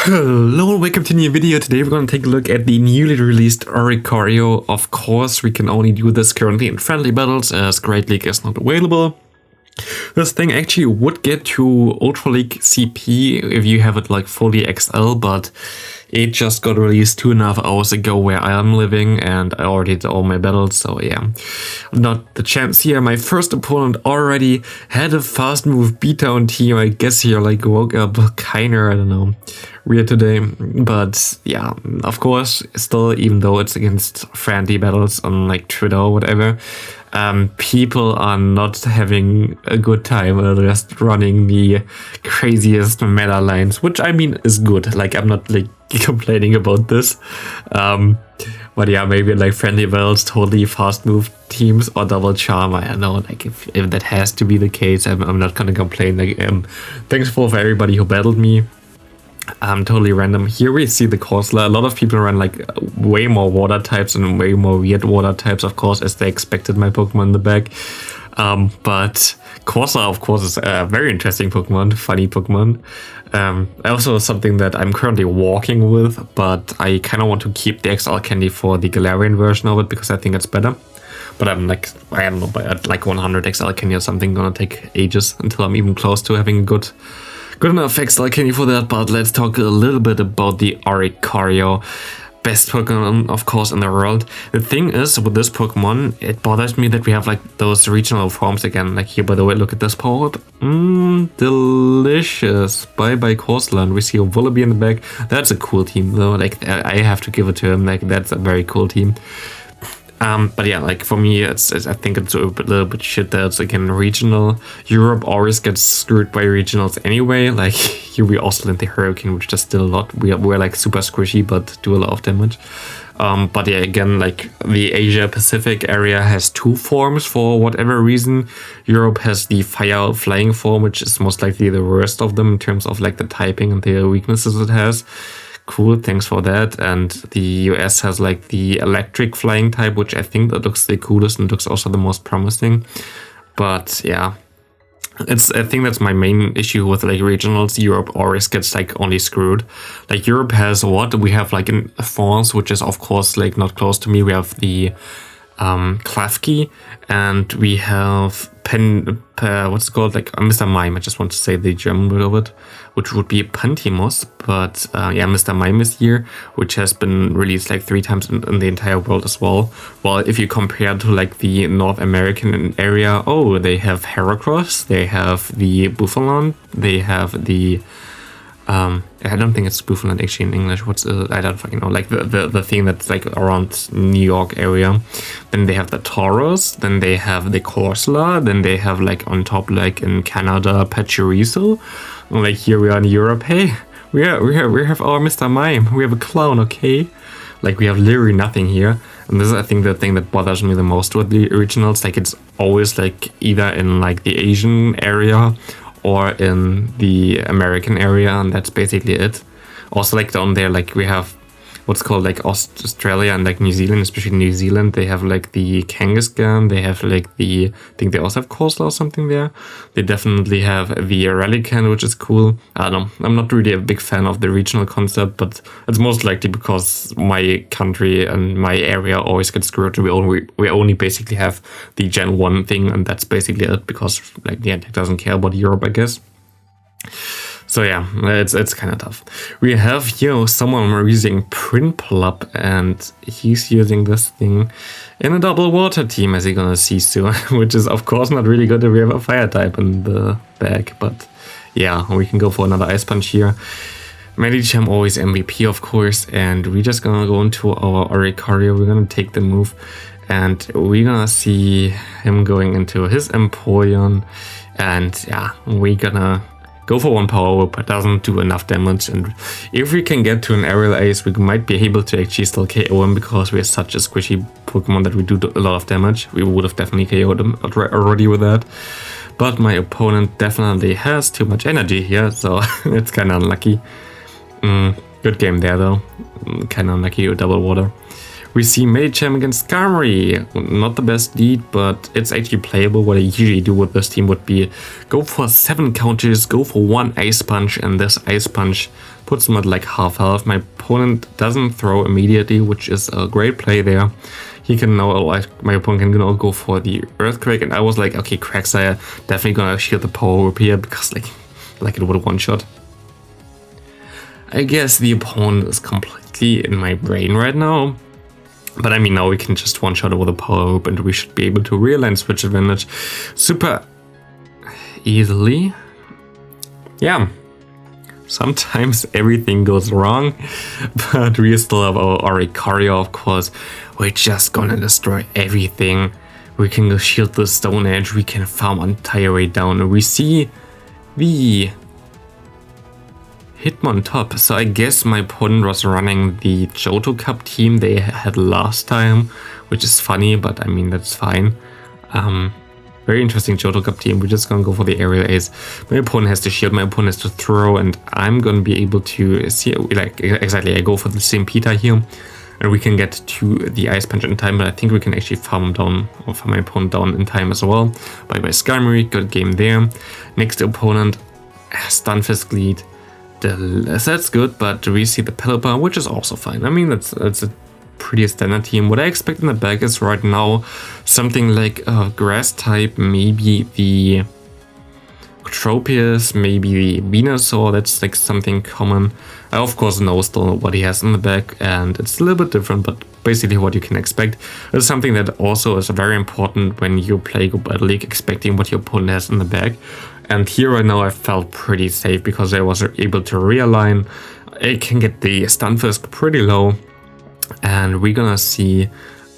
Hello, welcome to a new video. Today we're going to take a look at the newly released Oricorio. Of course, we can only do this currently in friendly battles as Great League is not available. This thing actually would get to Ultra League CP if you have it like fully XL, but it just got released 2.5 hours ago where I am living and I already did all my battles, so yeah. Not the chance here. My first opponent already had a fast move beatdown team. I guess he like woke up kinda, I don't know, weird today. But yeah, of course, still, even though it's against friendly battles on like Twitter or whatever, people are not having a good time. They're just running the craziest meta lines, which I mean is good. Like, I'm not like complaining about this. But yeah, maybe like friendly battles, totally fast move teams or double charm. I don't know, like if that has to be the case, I'm not gonna complain. Like, thanks for everybody who battled me. Totally random. Here we see the Corsola. A lot of people run like way more water types and way more weird water types, of course, as they expected my Pokemon in the back. But Corsola, of course, is a very interesting Pokemon, funny Pokemon. Also something that I'm currently walking with, but I kind of want to keep the XL candy for the Galarian version of it because I think it's better. But I'm like, I don't know, at like 100 XL candy or something, gonna take ages until I'm even close to having a good enough XL candy for that. But let's talk a little bit about the Oricario. Best Pokemon, of course, in the world. The thing is, with this Pokemon, it bothers me that we have like those regional forms again. Like here, by the way, look at this power up. Delicious. Bye bye Corsola. And we see a Vullaby in the back. That's a cool team though. Like, I have to give it to him. Like, that's a very cool team. But yeah, like for me, I think it's a little bit shit that it's again regional. Europe always gets screwed by regionals anyway. Like here we also land the Hurricane, which does still a lot. We're like super squishy, but do a lot of damage. But yeah, again, like the Asia Pacific area has two forms for whatever reason. Europe has the flying form, which is most likely the worst of them in terms of like the typing and the weaknesses it has. Cool, thanks for that. And the US has like the electric flying type, which I think that looks the coolest and looks also the most promising. But yeah, I think that's my main issue with like regionals. Europe always gets like only screwed. Like Europe has what? We have like in France, which is of course like not close to me. We have the Klafki, and we have what's it called, like Mr. Mime. I just want to say the German word of it, which would be Pantimos, but yeah, Mr. Mime is here, which has been released like 3 times in the entire world as well. Well, if you compare to like the North American area, oh, they have Heracross, they have the Buffalon, they have the I don't think it's Buffalon actually in English. I don't fucking know. Like the thing that's like around New York area. Then they have the Taurus. Then they have the Corsola. Then they have like on top, like in Canada, Pachirisu. Like here we are in Europe. Hey, we have our Mr. Mime. We have a clown, okay? Like we have literally nothing here. And this is, I think, the thing that bothers me the most with the originals. Like it's always like either in like the Asian area or in the American area, and that's basically it. Also, like down there, like we have what's called like Australia and like New Zealand, especially New Zealand, they have like the Kangaskhan, they have like I think they also have Corsola or something there. They definitely have the Relican, which is cool. I don't know, I'm not really a big fan of the regional concept, but it's most likely because my country and my area always gets screwed. We only basically have the Gen 1 thing, and that's basically it, because like the Niantic doesn't care about Europe, I guess. So yeah, it's kind of tough. We have here someone using Prinplup, and he's using this thing in a double water team, as you're gonna see soon, which is of course not really good if we have a fire type in the bag, but yeah, we can go for another Ice Punch here. Medicham always MVP, of course, and we're just gonna go into our Oricario. We're gonna take the move, and we're gonna see him going into his Empoleon, and yeah, we're gonna go for 1 power whip. It doesn't do enough damage, and if we can get to an aerial ace, we might be able to actually still KO him, because we are such a squishy Pokemon that we do a lot of damage. We would have definitely KO'd him already with that. But my opponent definitely has too much energy here, so it's kind of unlucky. Good game there though. Kind of unlucky with double water. We see Medicham against Skarmory. Not the best lead, but it's actually playable. What I usually do with this team would be go for 7 counters, go for 1 Ice Punch, and this Ice Punch puts him at like half health. My opponent doesn't throw immediately, which is a great play there. He can now, like, my opponent can now go for the Earthquake, and I was like, okay, Quagsire, definitely gonna shield the Power Whip here, because like it would have one-shot. I guess the opponent is completely in my brain right now. But I mean, now we can just one-shot over the Power Whip, and we should be able to realign switch advantage super easily. Yeah. Sometimes everything goes wrong, but we still have our Oricario, of course. We're just gonna destroy everything. We can go shield the Stone Edge, we can farm on entire way down, and we see the Hitmon top. So I guess my opponent was running the Johto Cup team they had last time, which is funny, but I mean, that's fine. Very interesting Johto Cup team. We're just gonna go for the aerial ace. My opponent has to shield, my opponent has to throw, and I'm gonna be able to see, like, exactly, I go for the same Pita here, and we can get to the Ice Punch in time, but I think we can actually farm him down, or farm my opponent down in time as well. Bye bye Skarmory, good game there. Next opponent, Stunfisk lead. That's good, but we see the Pelipper, which is also fine. I mean, that's a pretty standard team. What I expect in the back is right now something like a grass type, maybe the Tropius, maybe the Venusaur. That's like something common. I of course know still what he has in the back, and it's a little bit different, but basically what you can expect. It's something that also is very important when you play Go Battle League, expecting what your opponent has in the back. And here right now I felt pretty safe because I was able to realign. I can get the Stunfisk pretty low, and we're gonna see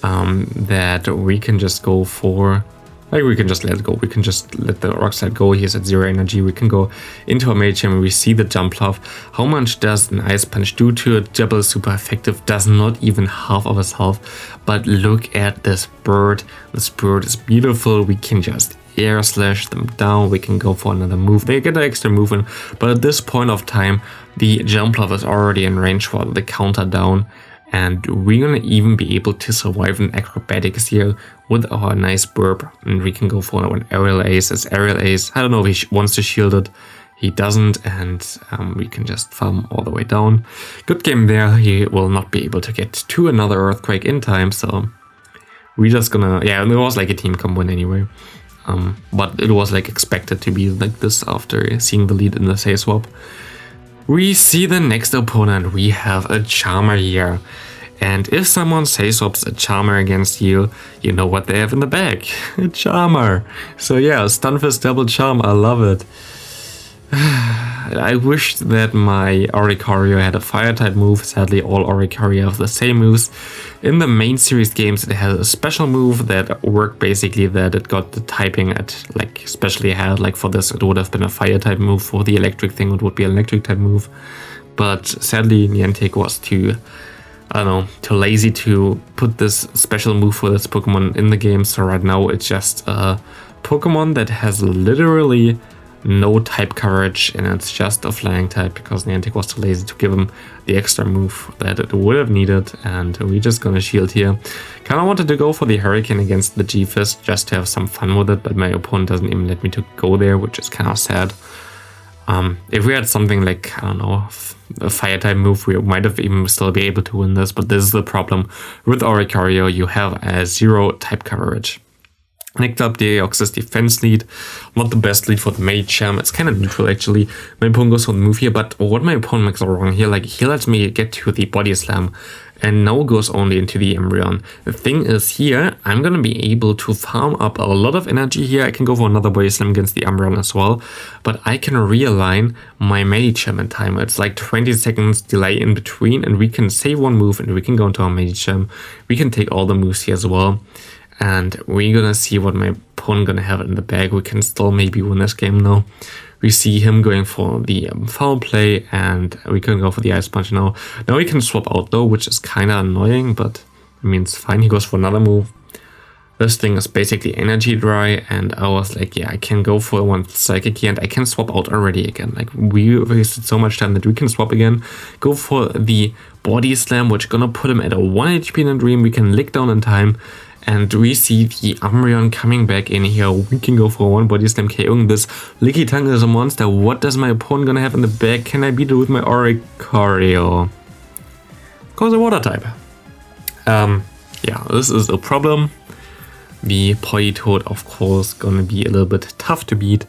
that we can just go for, like, we can just let it go. We can just let the Rock Slide go. He's at 0 energy. We can go into a Magic and we see the Jump Love. How much does an Ice Punch do to it? Jabba is super effective, does not even half of his health. But look at this bird. This bird is beautiful. We can just air slash them down. We can go for another move. They get an extra movement, but at this point of time, the Jump Love is already in range for the counter down. And we're gonna even be able to survive an acrobatics here with our nice burp, and we can go for an aerial ace. As aerial ace, I don't know if he wants to shield it, he doesn't, and we can just farm all the way down. Good game there. He will not be able to get to another Earthquake in time, so we're just gonna, yeah, it was like a team combo anyway. But it was like expected to be like this after seeing the lead in the say swap. We see the next opponent. We have a Charmer here. And if someone say swaps a Charmer against you, you know what they have in the bag. A Charmer. So yeah, Stunfisk double charm. I love it. I wished that my Oricorio had a fire type move. Sadly, all Oricorio have the same moves. In the main series games, it has a special move that worked basically that it got the typing at, like, especially had, like, for this it would have been a fire type move. For the electric thing it would be an electric type move. But sadly Niantic was too, I don't know, too lazy to put this special move for this Pokemon in the game. So right now it's just a Pokemon that has literally no type coverage, and it's just a flying type because Niantic was too lazy to give him the extra move that it would have needed, and we're just gonna shield here. Kinda wanted to go for the Hurricane against the G-Fist just to have some fun with it, but my opponent doesn't even let me to go there, which is kinda sad. If we had something like, I don't know, a fire type move, we might have even still be able to win this, but this is the problem with Oricario. You have a 0 type coverage. Next up, the Deoxys defense lead. Not the best lead for the Medicham. It's kind of neutral actually. My opponent goes for the move here, but what my opponent makes wrong here, like, he lets me get to the Body Slam and now goes only into the Embryon. The thing is here, I'm gonna be able to farm up a lot of energy here. I can go for another Body Slam against the Embryon as well, but I can realign my Medicham in time. It's like 20 seconds delay in between, and we can save one move and we can go into our Medicham. We can take all the moves here as well. And we're gonna see what my opponent gonna have in the bag. We can still maybe win this game now. We see him going for the foul play, and we can go for the Ice Punch now. Now we can swap out though, which is kind of annoying, but I mean, it's fine. He goes for another move. This thing is basically energy dry, and I was like, yeah, I can go for one Psychic here, and I can swap out already again. Like, we wasted so much time that we can swap again. Go for the Body Slam, which gonna put him at a 1 HP in a Dream. We can lick down in time, And we see the Umbreon coming back in here. We can go for one body slam KOing this. Lickitung is a monster. What does my opponent gonna have in the back? Can I beat it with my Oricorio? Cause a water type. Yeah, this is a problem. The Politoed, of course, gonna be a little bit tough to beat.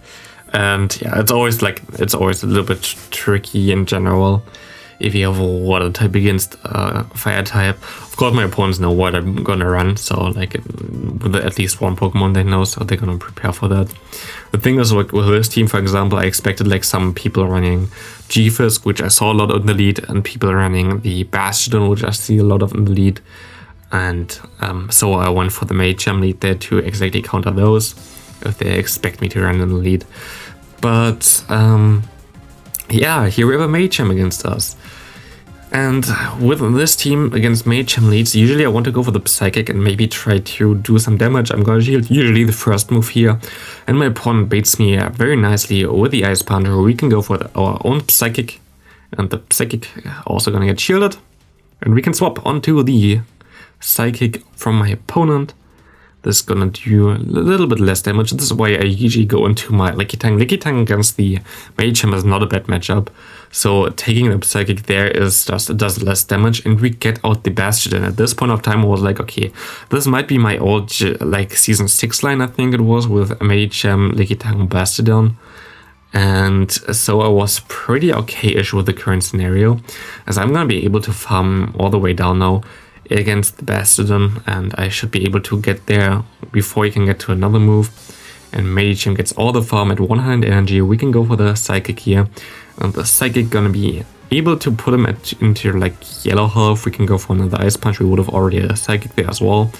And yeah, it's always a little bit tricky in general if you have a water type against fire type. Of course, my opponents know what I'm gonna run, so like with at least one Pokemon they know, so they're gonna prepare for that. The thing is, like with this team, for example, I expected like some people running G-Fisk, which I saw a lot in the lead, and people running the Bastion, which I see a lot of in the lead. And so I went for the Machamp lead there to exactly counter those if they expect me to run in the lead. But yeah, here we have a Machamp against us. And with this team against Machamp leads, usually I want to go for the Psychic and maybe try to do some damage. I'm gonna shield usually the first move here. And my opponent baits me very nicely with the Ice Punch. We can go for our own Psychic. And the Psychic also gonna get shielded. And we can swap onto the Psychic from my opponent. This is gonna do a little bit less damage. This is why I usually go into my Lickitung. Lickitung against the Machamp is not a bad matchup. So taking the Psychic there is just, it does less damage, and we get out the Bastion. And at this point of time I was like, okay, this might be my old like season 6 line, I think it was, with Machamp, Lickitung, Bastion. And so I was pretty okay-ish with the current scenario, as I'm gonna be able to farm all the way down now against the Bastion, and I should be able to get there before he can get to another move. And Machamp gets all the farm at 100 energy. We can go for the Psychic here, and the Psychic gonna be able to put him into like yellow health. We can go for another Ice Punch. We would have already had a Psychic there as well.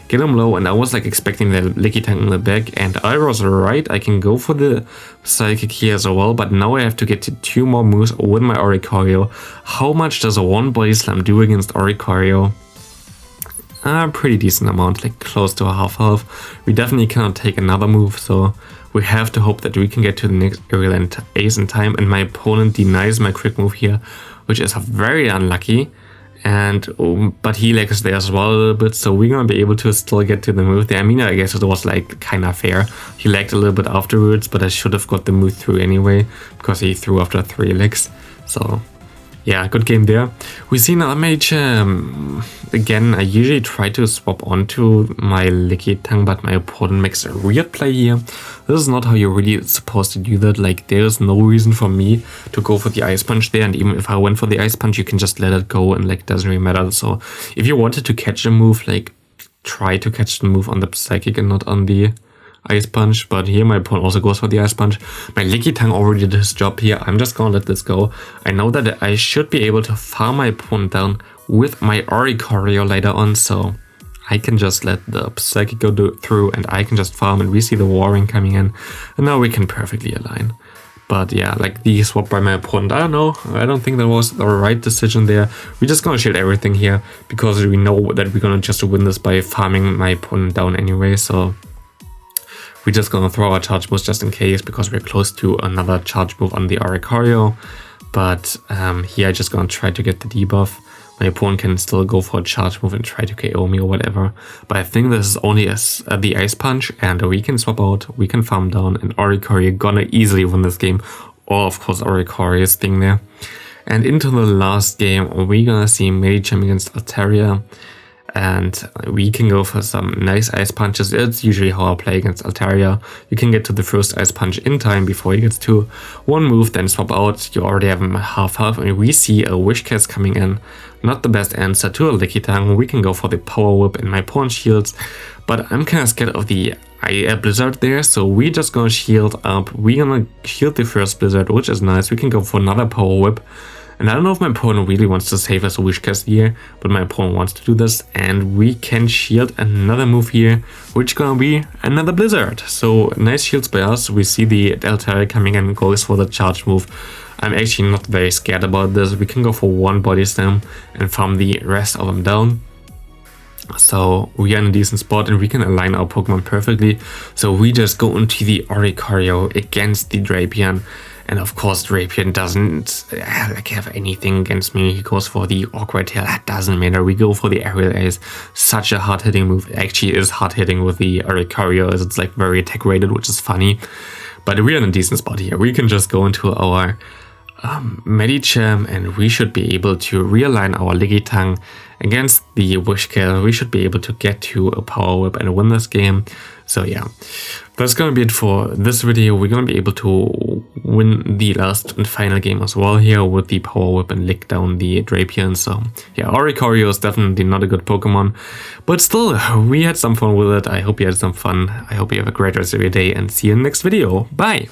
Get him low, and I was like expecting the Lickitung in the back, and I was right. I can go for the Psychic here as well, but now I have to get to 2 more moves with my Oricorio. How much does a one body slam do against Oricorio? Pretty decent amount, like close to a half health. We definitely cannot take another move, so we have to hope that we can get to the next aerial and ace in time. And my opponent denies my quick move here, which is very unlucky. And but he lags there as well a little bit, so we're gonna be able to still get to the move there. I mean, I guess it was like kind of fair. He lagged a little bit afterwards, but I should have got the move through anyway, because he threw after 3 licks. So yeah, good game there. We see another Machamp. Again, I usually try to swap onto my Lickitung, but my opponent makes a weird play here. This is not how you're really supposed to do that. Like, there's no reason for me to go for the Ice Punch there, and even if I went for the Ice Punch, you can just let it go and like doesn't really matter. So if you wanted to catch a move, like try to catch the move on the Psychic and not on the Ice Punch. But here my opponent also goes for the Ice Punch. My Lickitung already did his job here. I'm just gonna let this go. I know that I should be able to farm my opponent down with my Oricorio later on, so I can just let the Psychic go through and I can just farm, and we see the Warring coming in, and now we can perfectly align. But yeah, like the swap by my opponent, I don't know, I don't think that was the right decision there. We're just gonna shield everything here, because we know that we're gonna just win this by farming my opponent down anyway, so we're just gonna throw our charge moves just in case, because we're close to another charge move on the Oricorio. But here I'm just gonna try to get the debuff. My opponent can still go for a charge move and try to KO me or whatever. But I think this is only the Ice Punch, and we can swap out, we can farm down, and Oricorio gonna easily win this game. Or of course Oricorio's thing there. And into the last game, we're gonna see Machamp against Altaria. And we can go for some nice Ice Punches. It's usually how I play against Altaria. You can get to the first Ice Punch in time before he gets to one move, then swap out. You already have him half health, and we see a Wish Cast coming in. Not the best answer to a Lickitung. We can go for the Power Whip and my opponent shields, but I'm kind of scared of the Blizzard there, so we're just gonna shield up. We're gonna shield the first Blizzard, which is nice. We can go for another Power Whip. And I don't know if my opponent really wants to save us a Wish Cast here, but my opponent wants to do this, and we can shield another move here, which gonna be another Blizzard. So nice shields by us. We see the Altaria coming in and goes for the charge move. I'm actually not very scared about this. We can go for one body slam and farm the rest of them down. So we are in a decent spot, and we can align our Pokemon perfectly. So we just go into the Oricario against the Drapion. And of course, Drapion doesn't like have anything against me. He goes for the awkward tail. That doesn't matter. We go for the aerial ace. Such a hard hitting move. It actually is hard hitting with the Oricario, as it's like very attack rated, which is funny. But we're in a decent spot here. We can just go into our Medicham, and we should be able to realign our Lickitung against the Wishkill. We should be able to get to a Power Whip and win this game. So yeah, that's gonna be it for this video. We're gonna be able to win the last and final game as well here with the Power Whip and lick down the Drapion. So yeah, Oricorio is definitely not a good Pokemon, but still, we had some fun with it. I hope you had some fun. I hope you have a great rest of your day, and see you in the next video. Bye!